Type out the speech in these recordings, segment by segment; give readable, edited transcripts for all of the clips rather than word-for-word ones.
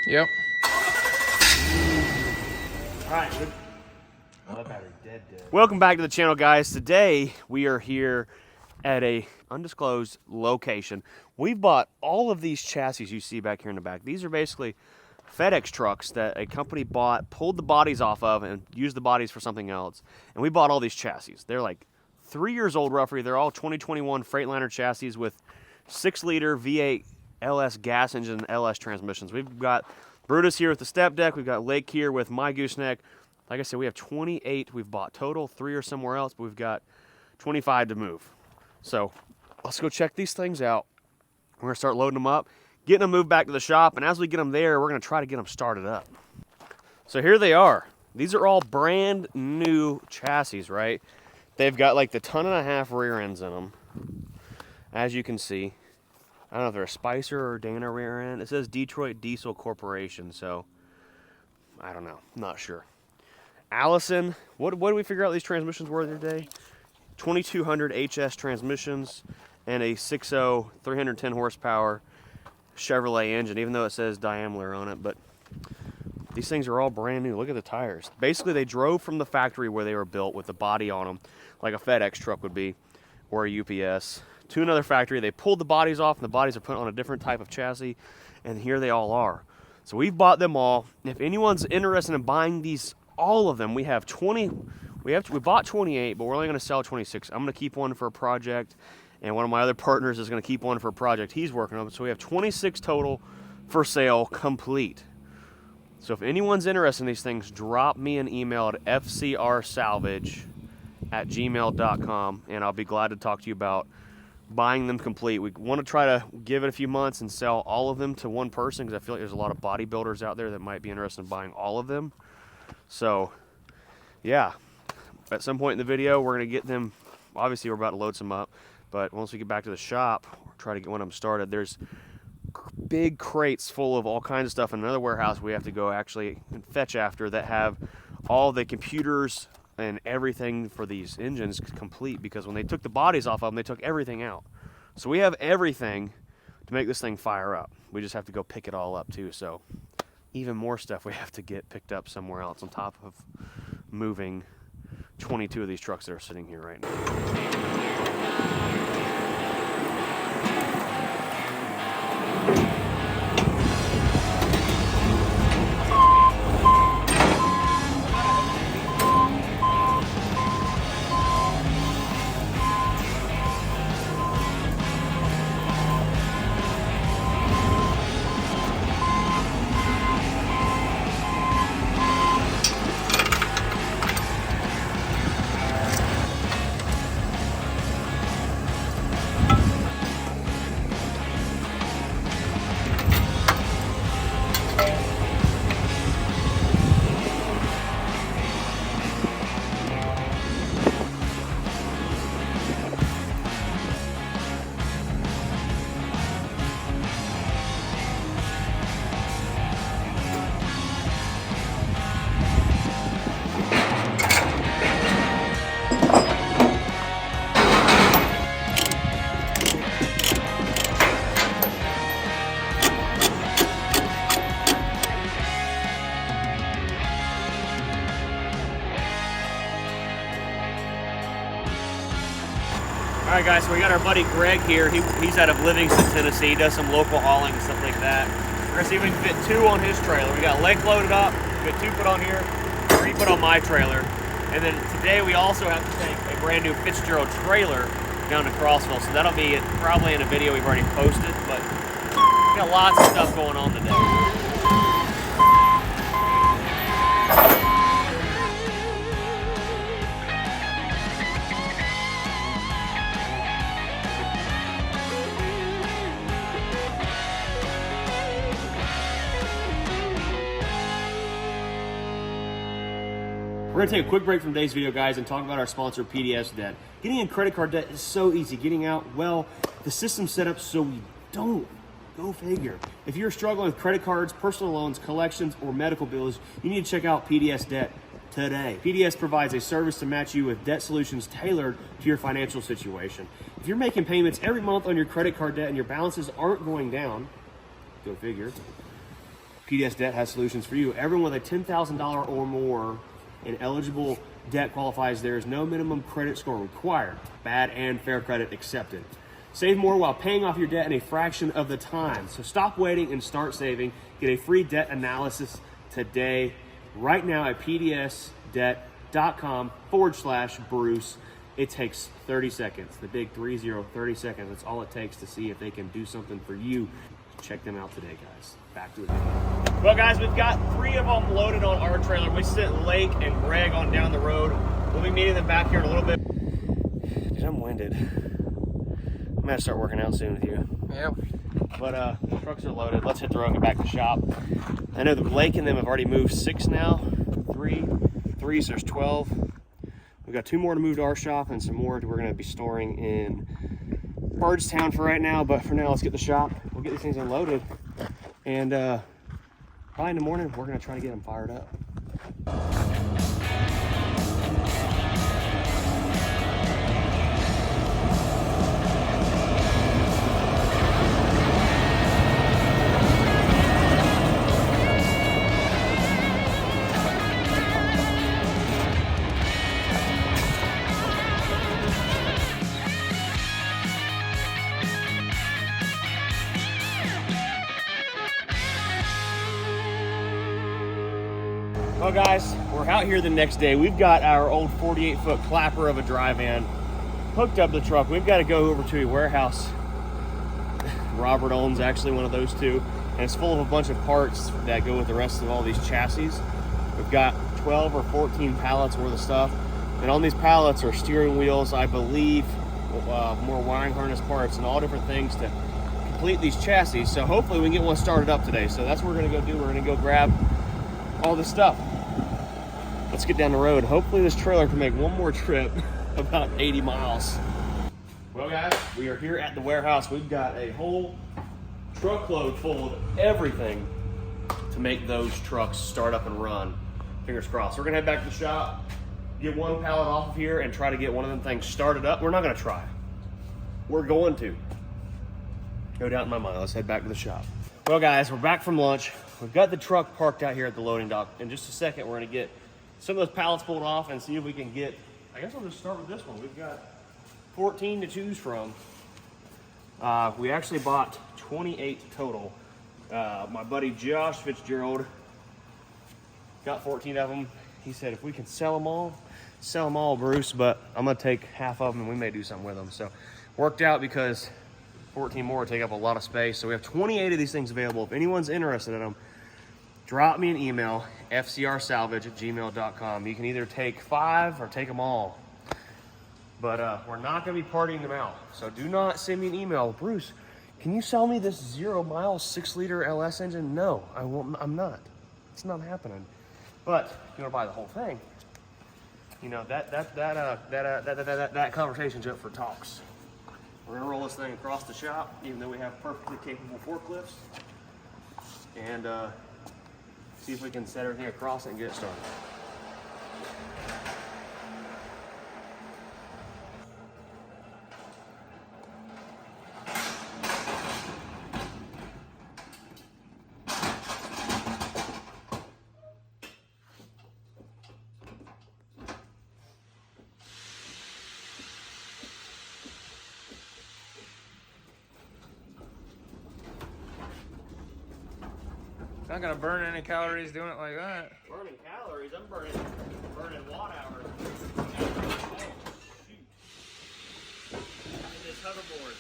Yep. Alright, good. Oh, that battery's dead. Welcome back to the channel, guys. Today we are here at a undisclosed location. We've bought all of these chassis you see back here in the back. These are basically FedEx trucks that a company bought, pulled the bodies off of, and used the bodies for something else. And we bought all these chassis. They're like 3 years old roughly. They're all 2021 Freightliner chassis with 6-liter V8 LS gas engine and LS transmissions. We've got Brutus here with the step deck. We've got Lake here with my gooseneck. Like I said, we have 28 we've bought total. 3 are somewhere else, but we've got 25 to move. So let's go check these things out. We're going to start loading them up, getting them moved back to the shop, and as we get them there, we're going to try to get them started up. So here they are. These are all brand new chassis, right? They've got like the 1.5 ton rear ends in them, as you can see. I don't know if they're a Spicer or Dana rear end. It says Detroit Diesel Corporation, so I don't know. I'm not sure. Allison, what did we figure out these transmissions were today? 2200 HS transmissions and a 6.0 310 horsepower Chevrolet engine, even though it says Daimler on it. But these things are all brand new. Look at the tires. Basically, they drove from the factory where they were built with the body on them, like a FedEx truck would be, or a UPS, to another factory. They pulled the bodies off, and the bodies are put on a different type of chassis, and here they all are. So we've bought them all. If anyone's interested in buying these, all of them, we have 20. We bought 28, but we're only going to sell 26. I'm going to keep one for a project, and one of my other partners is going to keep one for a project he's working on. So we have 26 total for sale, complete. So if anyone's interested in these things, drop me an email at fcrsalvage@gmail.com, and I'll be glad to talk to you about buying them complete. We want to try to give it a few months and sell all of them to one person, because I feel like there's a lot of bodybuilders out there that might be interested in buying all of them. So yeah, at some point in the video, we're going to get them. Obviously, we're about to load some up, but once we get back to the shop, we'll try to get one of them started. There's big crates full of all kinds of stuff in another warehouse we have to go actually fetch after, that have all the computers and everything for these engines complete, because when they took the bodies off of them, they took everything out. So we have everything to make this thing fire up. We just have to go pick it all up too. So even more stuff we have to get picked up somewhere else on top of moving 22 of these trucks that are sitting here right now. All right, guys, so we got our buddy Greg here. He's out of Livingston, Tennessee. He does some local hauling and stuff like that. We're gonna see if we can fit 2 on his trailer. We got Lake loaded up. We got 2 put on here, 3 put on my trailer. And then today we also have to take a brand new Fitzgerald trailer down to Crossville. So that'll be probably in a video we've already posted, but we got lots of stuff going on today. We're going to take a quick break from today's video, guys, and talk about our sponsor, PDS Debt. Getting in credit card debt is so easy. Getting out, well, the system's set up so we don't. Go figure. If you're struggling with credit cards, personal loans, collections, or medical bills, you need to check out PDS Debt today. PDS provides a service to match you with debt solutions tailored to your financial situation. If you're making payments every month on your credit card debt and your balances aren't going down, go figure, PDS Debt has solutions for you. Everyone with a $10,000 or more in eligible debt qualifies. There is no minimum credit score required. Bad and fair credit accepted. Save more while paying off your debt in a fraction of the time. So stop waiting and start saving. Get a free debt analysis today, right now at pdsdebt.com/Bruce. It takes 30 seconds. The big 30 seconds. That's all it takes to see if they can do something for you. Check them out today, guys. Back to the video. Well, guys, we've got 3 of them loaded on our trailer. We sent Lake and Greg on down the road. We'll be meeting them back here in a little bit. Dude, I'm winded. I'm gonna start working out soon with you. Yep. But the trucks are loaded. Let's hit the road and get back to the shop. I know that Lake and them have already moved 6 now. 3, so there's 12. We've got 2 more to move to our shop and some more we're gonna be storing in Bardstown for right now. But for now, let's get the shop. We'll get these things unloaded. And probably in the morning, we're gonna try to get them fired up. Well, guys, we're out here the next day. We've got our old 48-foot clapper of a dry van hooked up to the truck. We've got to go over to a warehouse. Robert owns actually one of those 2, and it's full of a bunch of parts that go with the rest of all these chassis. We've got 12 or 14 pallets worth of stuff, and on these pallets are steering wheels, I believe, more wiring harness parts, and all different things to complete these chassis. So hopefully we can get one started up today. So that's what we're going to go do. We're going to go grab all this stuff. Let's get down the road. Hopefully this trailer can make one more trip, about 80 miles. Well, guys, we are here at the warehouse. We've got a whole truckload full of everything to make those trucks start up and run. Fingers crossed. We're gonna head back to the shop, get one pallet off of here, and try to get one of them things started up. We're not gonna try. We're going to. No doubt in my mind. Let's head back to the shop. Well, guys, we're back from lunch. We've got the truck parked out here at the loading dock. In just a second, we're gonna get some of those pallets pulled off and see if we can get, I guess I'll just start with this one. We've got 14 to choose from. We actually bought 28 total. My buddy Josh Fitzgerald got 14 of them. He said if we can sell them all, Bruce, but I'm gonna take half of them and we may do something with them. So worked out because 14 more would take up a lot of space. So we have 28 of these things available. If anyone's interested in them, drop me an email, fcrsalvage@gmail.com. You can either take 5 or take them all. But we're not gonna be partying them out. So do not send me an email. Bruce, can you sell me this 0-mile 6-liter LS engine? No, I won't. I'm not. It's not happening. But if you wanna buy the whole thing, you know, that conversation's up for talks. We're gonna roll this thing across the shop, even though we have perfectly capable forklifts, and see if we can set everything across it and get it started. Not gonna burn any calories doing it like that. Burning calories? I'm burning watt hours. Shoot. This hoverboard.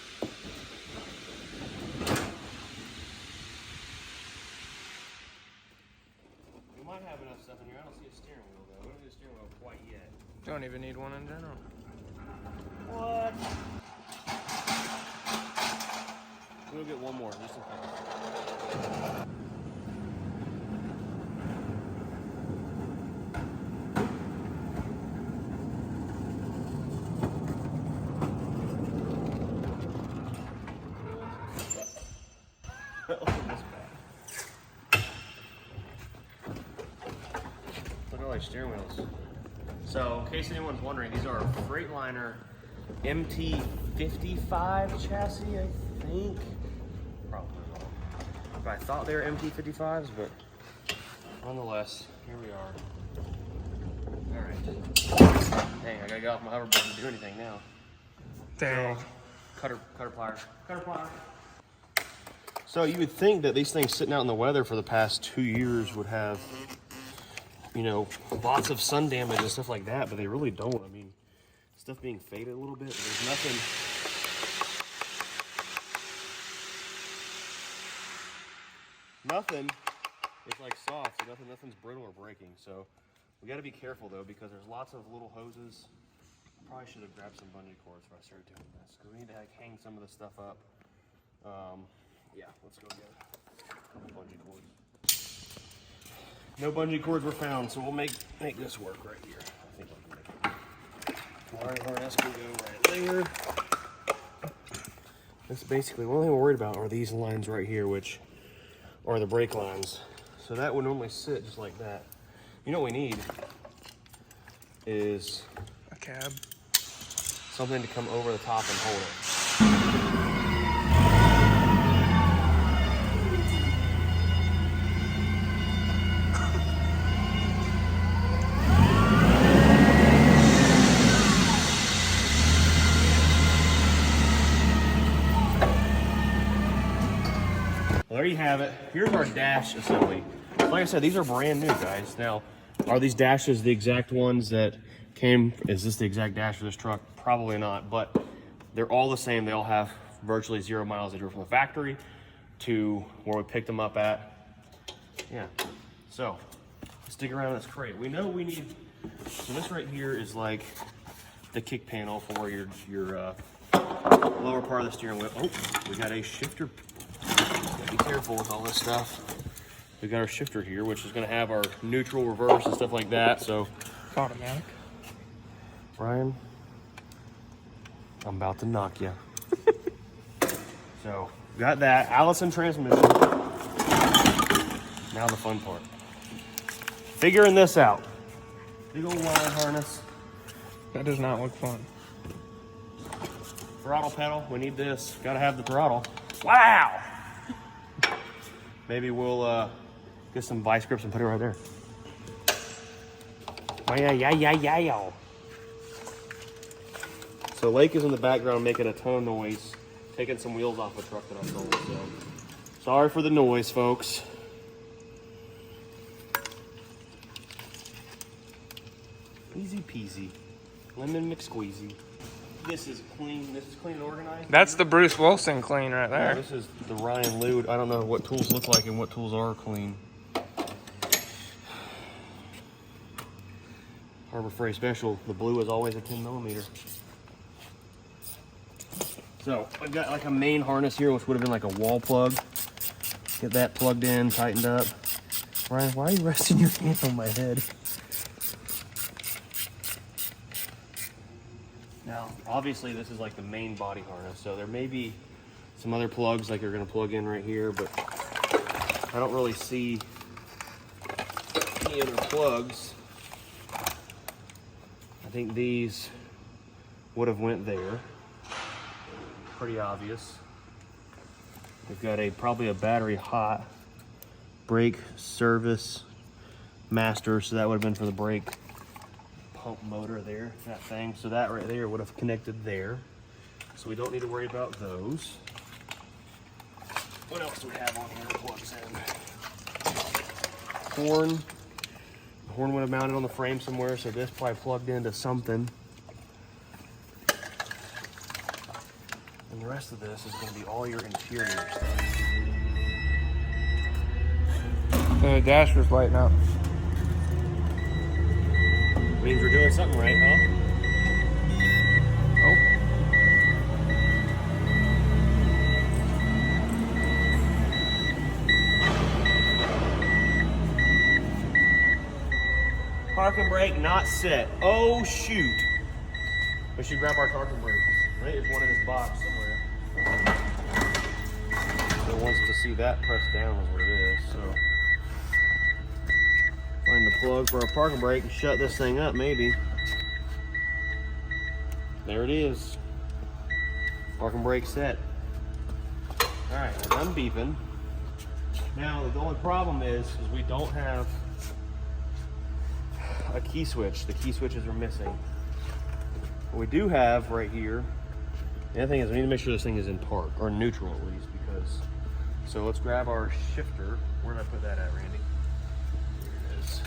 We might have enough stuff in here. I don't see a steering wheel though. We don't need a steering wheel quite yet. Don't even need one in general. What? We'll get one more, just in case. Look at all these steering wheels. So, in case anyone's wondering, these are a Freightliner MT55 chassis, I think. Probably wrong. I thought they were MT-55s, but nonetheless, here we are. All right. Dang, I gotta get off my hoverboard to do anything now. Dang. So, cutter plier. So you would think that these things sitting out in the weather for the past 2 years would have, you know, lots of sun damage and stuff like that, but they really don't. I mean, stuff being faded a little bit, but there's nothing. Nothing is like soft, so nothing's brittle or breaking. So we got to be careful though, because there's lots of little hoses. Probably should have grabbed some bungee cords before I started doing this, because we need to like hang some of this stuff up. Yeah, let's go get a couple bungee cords. No bungee cords were found, so we'll make this work right here. I think I can make it. Wire harness can go right there. That's basically, the only thing we're worried about are these lines right here, which are the brake lines. So that would normally sit just like that. You know what we need is A cab. something to come over the top and hold it. Well, there you have it. Here's our dash assembly. Like I said, these are brand new, guys. Now, are these dashes the exact ones that came? Is this the exact dash for this truck? Probably not, but they're all the same. They all have virtually 0 miles. They drew from the factory to where we picked them up at. Yeah. So, stick around this crate. We know we need. So this right here is like the kick panel for your lower part of the steering wheel. Oh, we got a shifter. Be careful with all this stuff. We got our shifter here, which is going to have our neutral, reverse, and stuff like that. So, Automatic. Ryan, I'm about to knock you. So, got that. Allison transmission. Now the fun part. Figuring this out. Big old wire harness. That does not look fun. Throttle pedal. We need this. Got to have the throttle. Wow! Maybe we'll get some vice grips and put it right there. Yeah. So Lake is in the background making a ton of noise, taking some wheels off a truck that I sold. So sorry for the noise, folks. Easy peasy, lemon McSqueezy. This is clean. This is clean and organized. That's the Bruce Wilson clean right there. Yeah, this is the Ryan Lude. I don't know what tools look like and what tools are clean. Harbor Freight Special. The blue is always a 10 millimeter. So I've got like a main harness here, which would have been like a wall plug. Get that plugged in, tightened up. Ryan, why are you resting your hand on my head? Now, obviously this is like the main body harness, so there may be some other plugs like you're gonna plug in right here, but I don't really see any other plugs. I think these would have went there. Pretty obvious. We've got probably a battery hot brake service master, so that would have been for the brake pump motor there, that thing. So that right there would have connected there. So we don't need to worry about those. What else do we have on here that plugs in? Horn. The horn would have mounted on the frame somewhere, so this probably plugged into something. And the rest of this is going to be all your interior stuff. The dash was lighting up. Means we're doing something right, huh? Oh. Parking brake not set. Oh shoot. We should grab our parking brakes. Right? There's one in his box somewhere. So it wants to see that pressed down is what it is. So find the plug for our parking brake and shut this thing up maybe. There it is. Parking brake set. Alright, we're done beeping. Now, the only problem is we don't have a key switch. The key switches are missing. What we do have right here, the other thing is we need to make sure this thing is in park, or neutral at least, because, so let's grab our shifter. Where did I put that at, Randy? Here it is.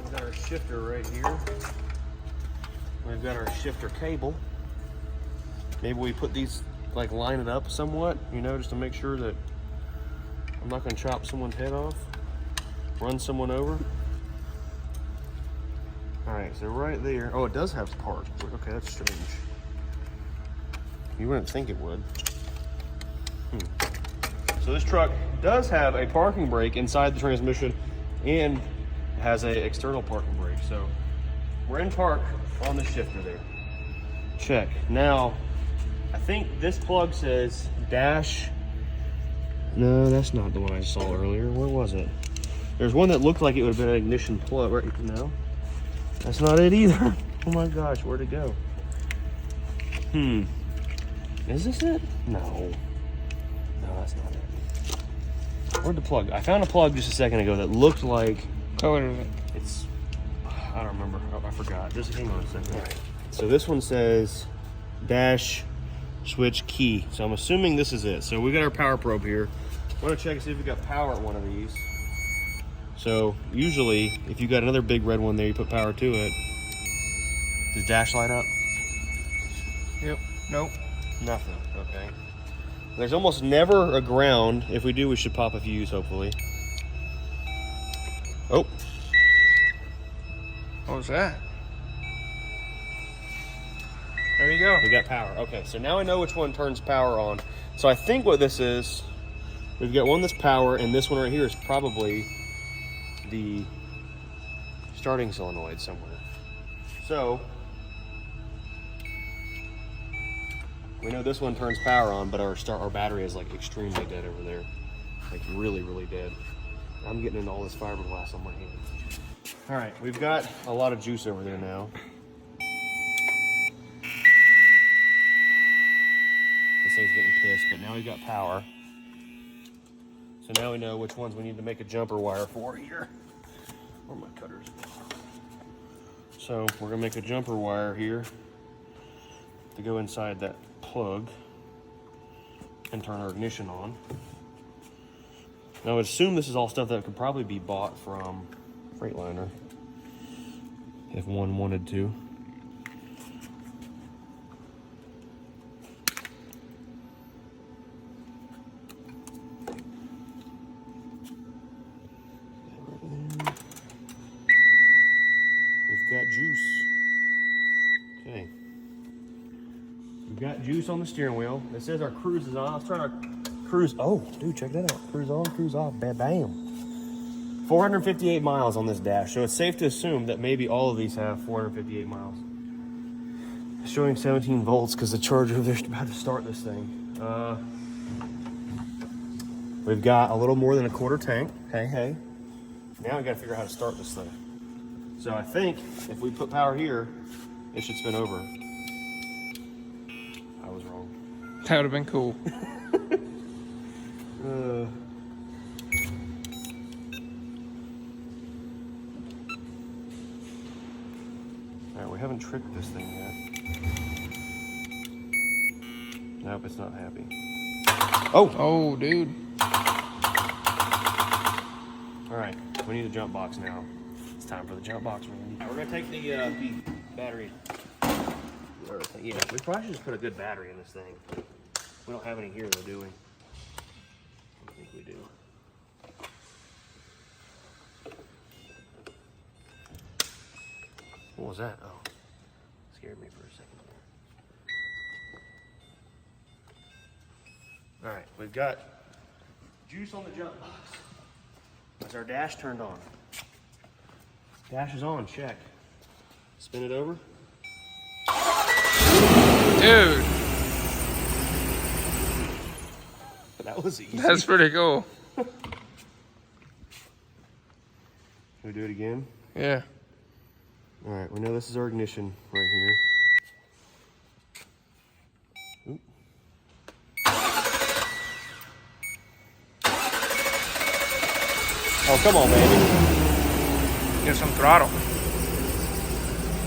We've got our shifter right here. We've got our shifter cable. Maybe we put these, like, line it up somewhat, you know, just to make sure that I'm not going to chop someone's head off, run someone over. All right, so right there. Oh, it does have park. Okay, that's strange. You wouldn't think it would. So this truck does have a parking brake inside the transmission and has an external parking brake. So we're in park on the shifter there. Check. Now, I think this plug says dash. No, that's not the one I saw earlier. Where was it? There's one that looked like it would have been an ignition plug. Right? No, that's not it either. Oh my gosh, where'd it go? Is this it? No. No, that's not it. Where'd the plug? I found a plug just a second ago that looked like. Oh, what is it? It's. I don't remember. Oh, I forgot. Just hang on a second. All right. So this one says dash switch key. So I'm assuming this is it. So we got our power probe here. I want to check and see if we got power at one of these. So usually, if you got another big red one there, you put power to it. Does dash light up? Yep. Nope. Nothing. Okay. There's almost never a ground. If we do, we should pop a fuse, hopefully. Oh. What was that? There you go. We got power. Okay, so now I know which one turns power on. So I think what this is, we've got one that's power, and this one right here is probably the starting solenoid somewhere. So we know this one turns power on, but our battery is like extremely dead over there. Like really, really dead. I'm getting into all this fiberglass on my hand. All right, we've got a lot of juice over there now. This thing's getting pissed, but now we've got power. So now we know which ones we need to make a jumper wire for here. Where are my cutters? So we're gonna make a jumper wire here to go inside that plug and turn our ignition on. Now I would assume this is all stuff that could probably be bought from Freightliner if one wanted to. We've got juice. Okay. We've got juice on the steering wheel. It says our cruise is on. Let's turn our cruise. Oh, dude, check that out. Cruise on, cruise off. Bam. 458 miles on this dash. So it's safe to assume that maybe all of these have 458 miles. It's showing 17 volts because the charger, they're about to start this thing. We've got a little more than a quarter tank. Hey. Now we got to figure out how to start this thing. So I think if we put power here, it should spin over. I was wrong. That would have been cool. Alright, we haven't tricked this thing yet. Nope, it's not happy. Oh, dude. Alright, we need a jump box now. It's time for the jump box, man. We're gonna take the battery. Yeah, we probably should just put a good battery in this thing. We don't have any here though, do we? I don't think we do. What was that? Oh, scared me for a second there. All right, we've got juice on the jump box. Is our dash turned on? Dash is on, check. Spin it over. Dude. That was easy. That's pretty cool. Can we do it again? Yeah. All right, we know this is our ignition right here. Oop. Oh, come on, baby. Get some throttle.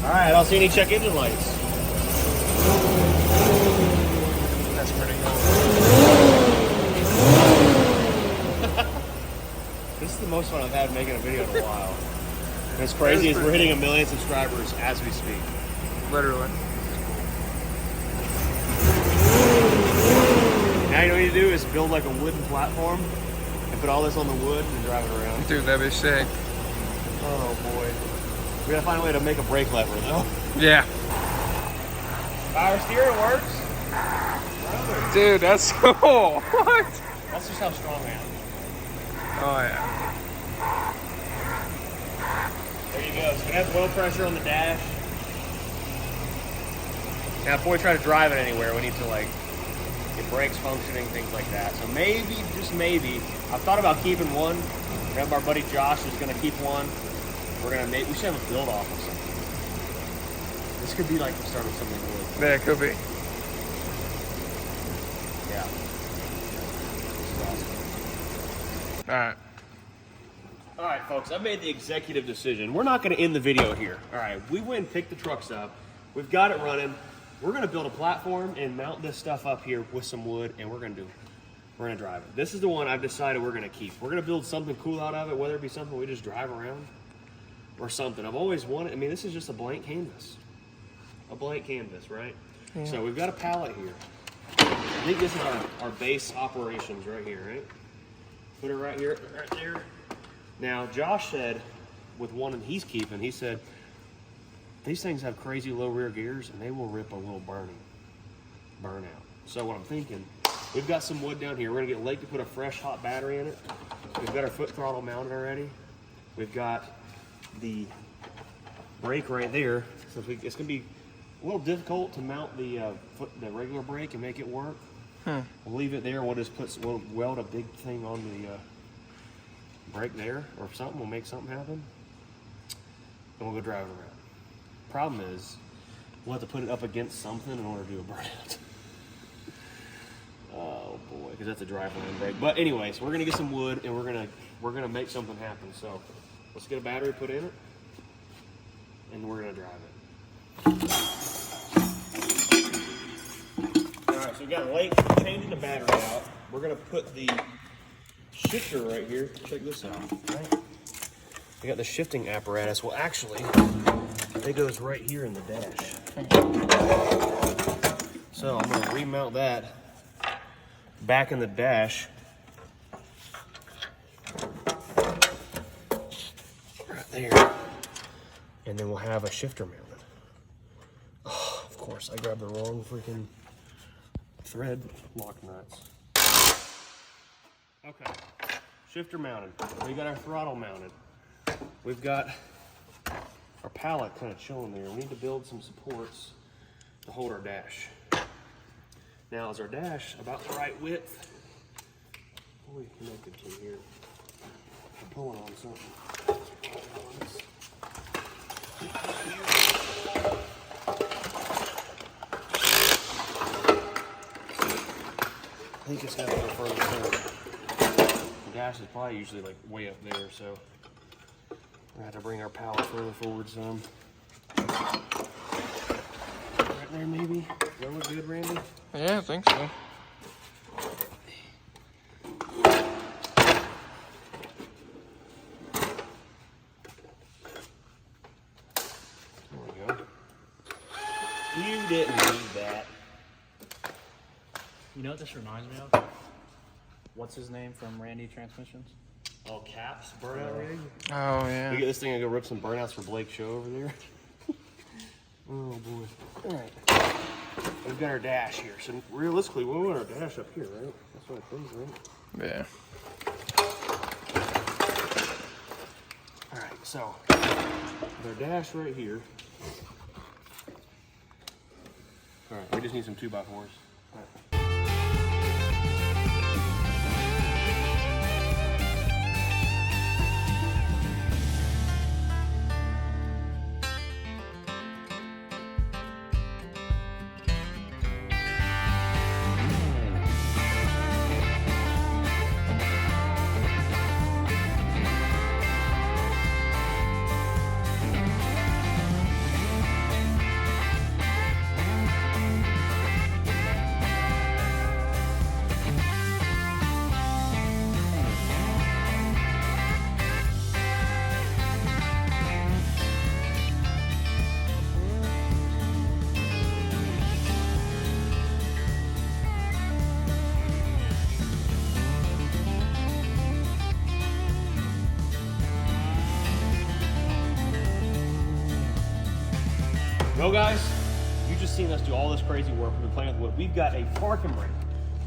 All right, I don't see any check engine lights. That's pretty cool. This is the most fun I've had making a video in a while. And it's crazy is we're hitting 1 million subscribers as we speak. Literally. Now you know what you need to do is build like a wooden platform and put all this on the wood and drive it around. Dude, that'd be sick. Oh boy. We gotta find a way to make a brake lever though. Yeah. Power steering works. Dude, that's cool. What? That's just how strong I am. Oh yeah. There you go. So we have low pressure on the dash. Now before we try to drive it anywhere, we need to like get brakes functioning, things like that. So maybe, just maybe, I've thought about keeping one. Remember our buddy Josh is gonna keep one. We're gonna make, we should have a build off of something. This could be like the start of something new. Yeah, it could be. Yeah. This is awesome. Alright. All right, folks, I've made the executive decision. We're not going to end the video here. All right, we went and picked the trucks up. We've got it running. We're going to build a platform and mount this stuff up here with some wood, and we're going to drive it. This is the one I've decided we're going to keep. We're going to build something cool out of it, whether it be something we just drive around or something. I've always wanted, I mean, this is just a blank canvas. A blank canvas, right? Yeah. So we've got a pallet here. I think this is our base operations right here, right? Put it right here, right there. Now, Josh said, with one that he's keeping, he said, these things have crazy low rear gears and they will rip a little burnout. So what I'm thinking, we've got some wood down here. We're gonna get Lake to put a fresh hot battery in it. We've got our foot throttle mounted already. We've got the brake right there. So it's gonna be a little difficult to mount the regular brake and make it work. We'll leave it there. We'll weld a big thing on the brake there or something. We'll make something happen and we'll go drive it around. Problem is we'll have to put it up against something in order to do a burnout. Oh boy, because that's a driveline brake. But anyways, we're gonna get some wood and we're gonna make something happen. So let's get a battery put in it and we're gonna drive it. Alright, so we got Lake changing the battery out. We're gonna put the shifter right here. Check this out. Right. We got the shifting apparatus. Well, actually, it goes right here in the dash. So I'm going to remount that back in the dash. Right there. And then we'll have a shifter mounted. Oh, of course, I grabbed the wrong freaking thread lock nuts. Okay, shifter mounted. We got our throttle mounted. We've got our pallet kind of chilling there. We need to build some supports to hold our dash. Now, is our dash about the right width? What are we connected to here? I'm pulling on something. I think it's got to go further forward. The dash is probably usually like way up there, so we have to bring our pallet further forward some. Right there, maybe. Does that look good, Randy? Yeah, I think so. There we go. You didn't need that. You know what this reminds me of? What's his name from Randy Transmissions? Oh, Caps burnout rig? Oh, yeah. We get this thing and go rip some burnouts for Blake's show over there. Oh, boy. All right. We've got our dash here. So, realistically, we want our dash up here, right? That's what I think, right? Yeah. All right, so, with our dash right here. All right, we just need some 2x4s. All right. Well, guys, you just seen us do all this crazy work. We've been playing with wood. We've got a parking brake.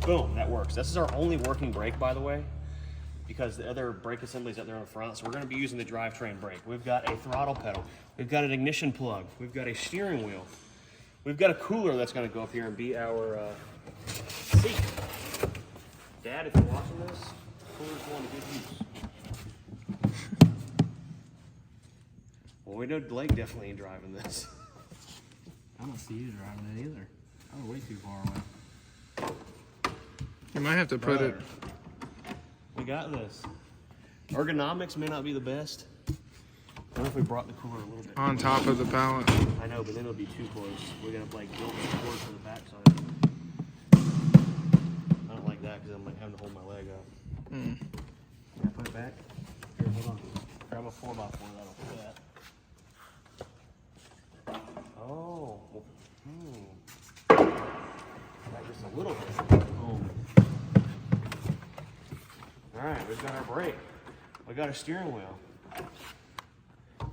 Boom, that works. This is our only working brake, by the way, because the other brake assembly's up there on the front, so we're gonna be using the drivetrain brake. We've got a throttle pedal. We've got an ignition plug. We've got a steering wheel. We've got a cooler that's gonna go up here and be our seat. Dad, if you're watching this, cooler's going to good use. Well, we know Blake definitely ain't driving this. I don't see you driving it either. I'm way too far away. You might have to put it. We got this. Ergonomics may not be the best. What if we brought the cooler a little bit On top of the pallet. I know, but then it'll be too close. We're gonna like build the cord to the backside. I don't like that because I'm like having to hold my leg up. Can I put it back? Here, hold on. Grab a 4x4. That'll fit. Oh. Like just a little bit. Oh. All right, we've got our brake. We got a steering wheel. The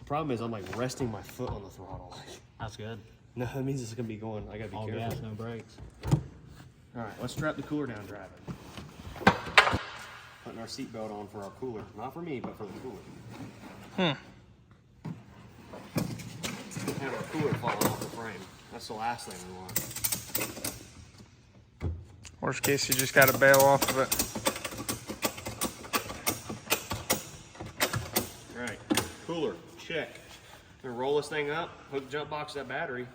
problem is I'm like resting my foot on the throttle. That's good. No, that means it's gonna be going. I gotta be All careful. gas, no brakes. All right, let's strap the cooler down driving. Putting our seatbelt on for our cooler. Not for me, but for the cooler. Have our cooler falling off the frame. That's the last thing we want. Worst case, you just gotta bail off of it. All right, cooler, check. Gonna roll this thing up, hook jump box to that battery.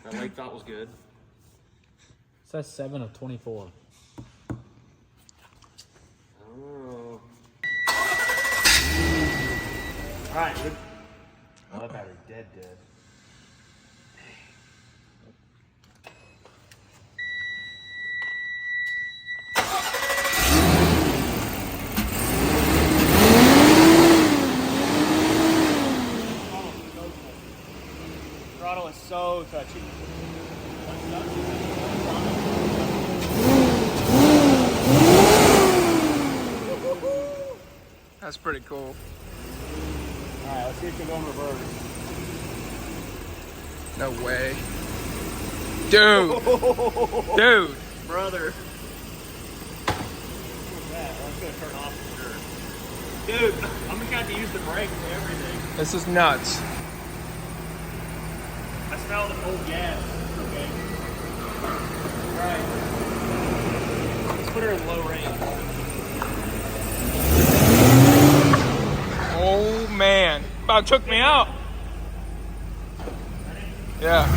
That Lake thought was good. It says 7 of 24. Oh. All right, good. Oh, that battery dead. Throttle is so touchy. That's pretty cool. All right, let's see if we can go in reverse. No way. Dude. Dude. Brother. That's gonna turn off for sure. Dude, I'm just gonna have to use the brake for everything. This is nuts. I smell the old gas. Okay. Alright. Let's put her in low range. Oh man. About took me out. Yeah.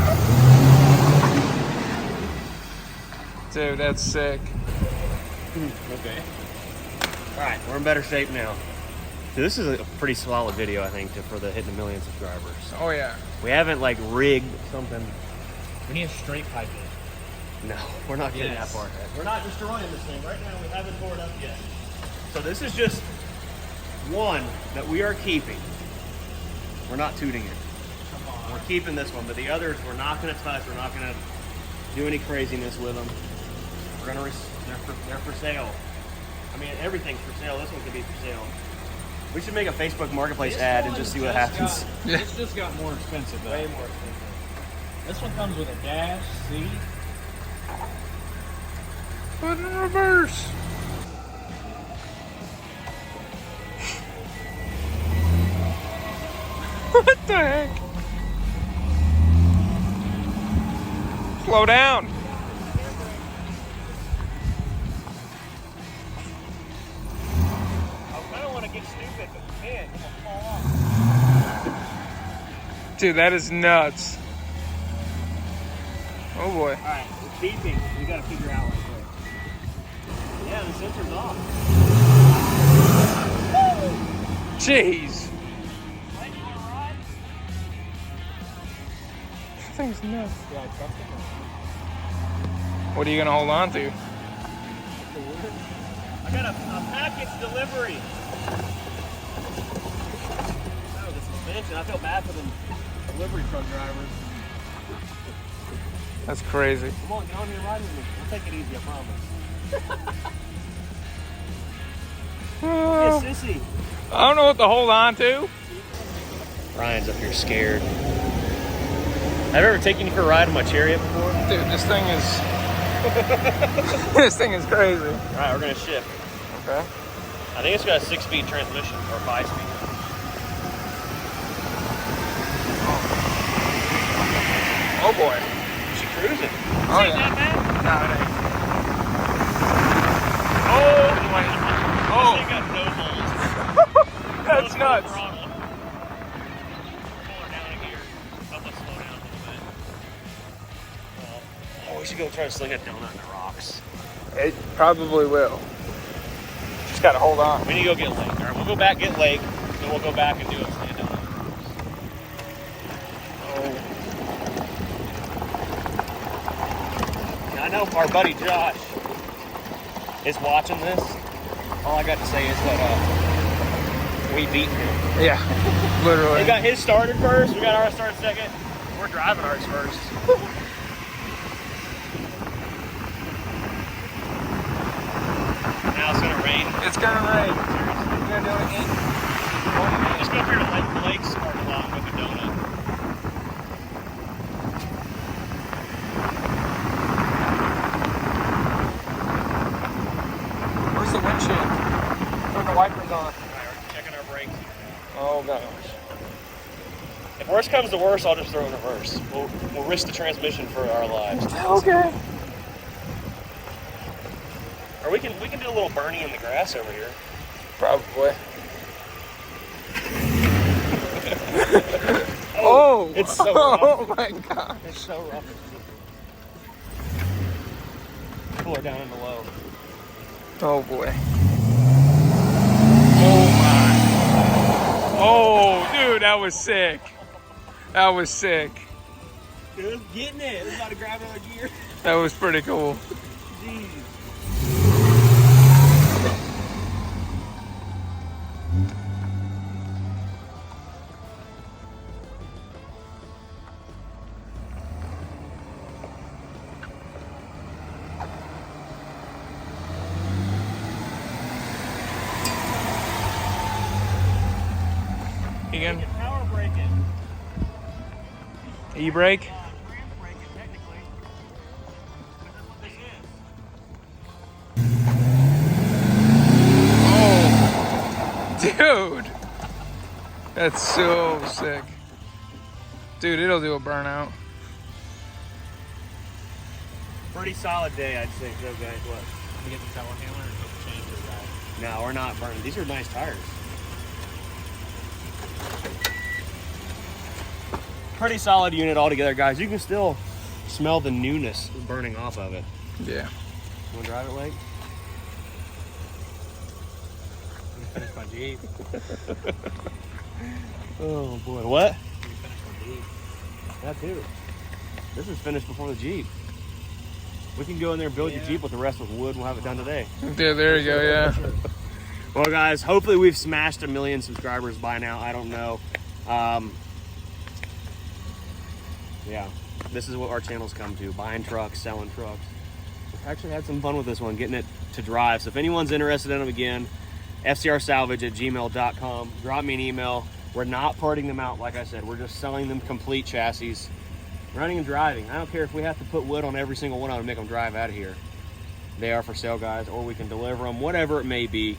Dude, that's sick. Okay. Alright, we're in better shape now. So this is a pretty solid video, I think, for the hitting a million subscribers. Oh yeah. We haven't like rigged something. We need a straight pipe in. No, we're not getting Yes. that far ahead. We're not destroying this thing. Right now we haven't tore it up yet. So this is just one that we are keeping. We're not tooting it. Come on. We're keeping this one, but the others we're not going to touch. We're not going to do any craziness with them. We're going to, they're for sale. I mean, everything's for sale. This one could be for sale. We should make a Facebook Marketplace ad and just see what happens. This just got more expensive though. Way more expensive. This one comes with a dash, seat. Put it in reverse. What the heck? Slow down. I don't want to get stupid, but man, it's gonna fall off. Dude, that is nuts. Oh boy. All right, it's beeping. We got to figure out real quick. Yeah, the sensor's off. Jeez. That thing's nuts. Yeah, I trust it. What are you gonna hold on to? I got a package delivery. Oh, the suspension. I feel bad for them delivery truck drivers. That's crazy. Come on, get on here and ride with me. We'll take it easy, I promise. Oh, Hey, sissy. I don't know what to hold on to. Ryan's up here scared. Have I ever taken you for a ride in my Chariot before? Dude, this thing is this thing is crazy. All right, we're gonna shift. Okay. I think it's got a 6-speed transmission or 5-speed. Oh boy. She cruising. Oh Ain't yeah. that bad? No, it ain't. Oh, they got no holes. That's nuts. Throttle. Pull her down here. I'm gonna slow down a little bit. Oh, we should go try to sling that donut in the rocks. It probably will. Just gotta hold on. We need to go get Lake. All right, we'll go back get Lake, then we'll go back and do a stand down. Oh. I know our buddy Josh is watching this. All I got to say is that we beat him. Yeah, literally. He got his started first. We got ours started second. We're driving ours first. Now it's gonna rain. It's gonna rain. You gonna do it again? Just go up here to Lake's parking lot with a donut. Where's the windshield? Turn the wipers on. Alright, we're checking our brakes. Oh gosh. If worst comes to worst, I'll just throw it in reverse. We'll risk the transmission for our lives. Okay. Or we can do a little Bernie in the grass over here. Probably. Oh! It's so rough. Oh my god. It's so rough. Pull her down in the low. Oh boy. Oh my. Oh dude, that was sick. That was sick. Dude, it's getting it. It's about to grab another gear. That was pretty cool. Jeez. Again, Power braking. e-brake. Grand braking, technically. But that's what this is. Oh, dude, that's so sick. Dude, it'll do a burnout. Pretty solid day, I'd say, so guys. What? You get the telehandler and put the chain to the back. No, we're not burning. These are nice tires. Pretty solid unit altogether, guys. You can still smell the newness burning off of it. Yeah. You want to drive it, Lake? Let me finish my Jeep. Oh boy, what? Let me finish my Jeep. That too. This is finished before the Jeep. We can go in there and build your Jeep with the rest with wood. We'll have it done today. Yeah, there you go, yeah. Well, guys, hopefully we've smashed 1 million subscribers by now. I don't know. Yeah, this is what our channel's come to, buying trucks, selling trucks. We've actually had some fun with this one, getting it to drive. So if anyone's interested in them, again, fcrsalvage@gmail.com. Drop me an email. We're not parting them out, like I said. We're just selling them complete chassis, running and driving. I don't care if we have to put wood on every single one of them to make them drive out of here. They are for sale, guys, or we can deliver them, whatever it may be.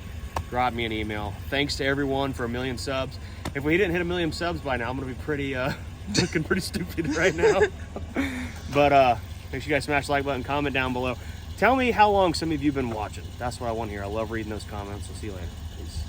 Drop me an email. Thanks to everyone for 1 million subs. If we didn't hit 1 million subs by now, I'm gonna be pretty looking pretty stupid right now. But make sure you guys smash the like button, comment down below. Tell me how long some of you have been watching. That's what I want to hear. I love reading those comments. We'll see you later. Peace.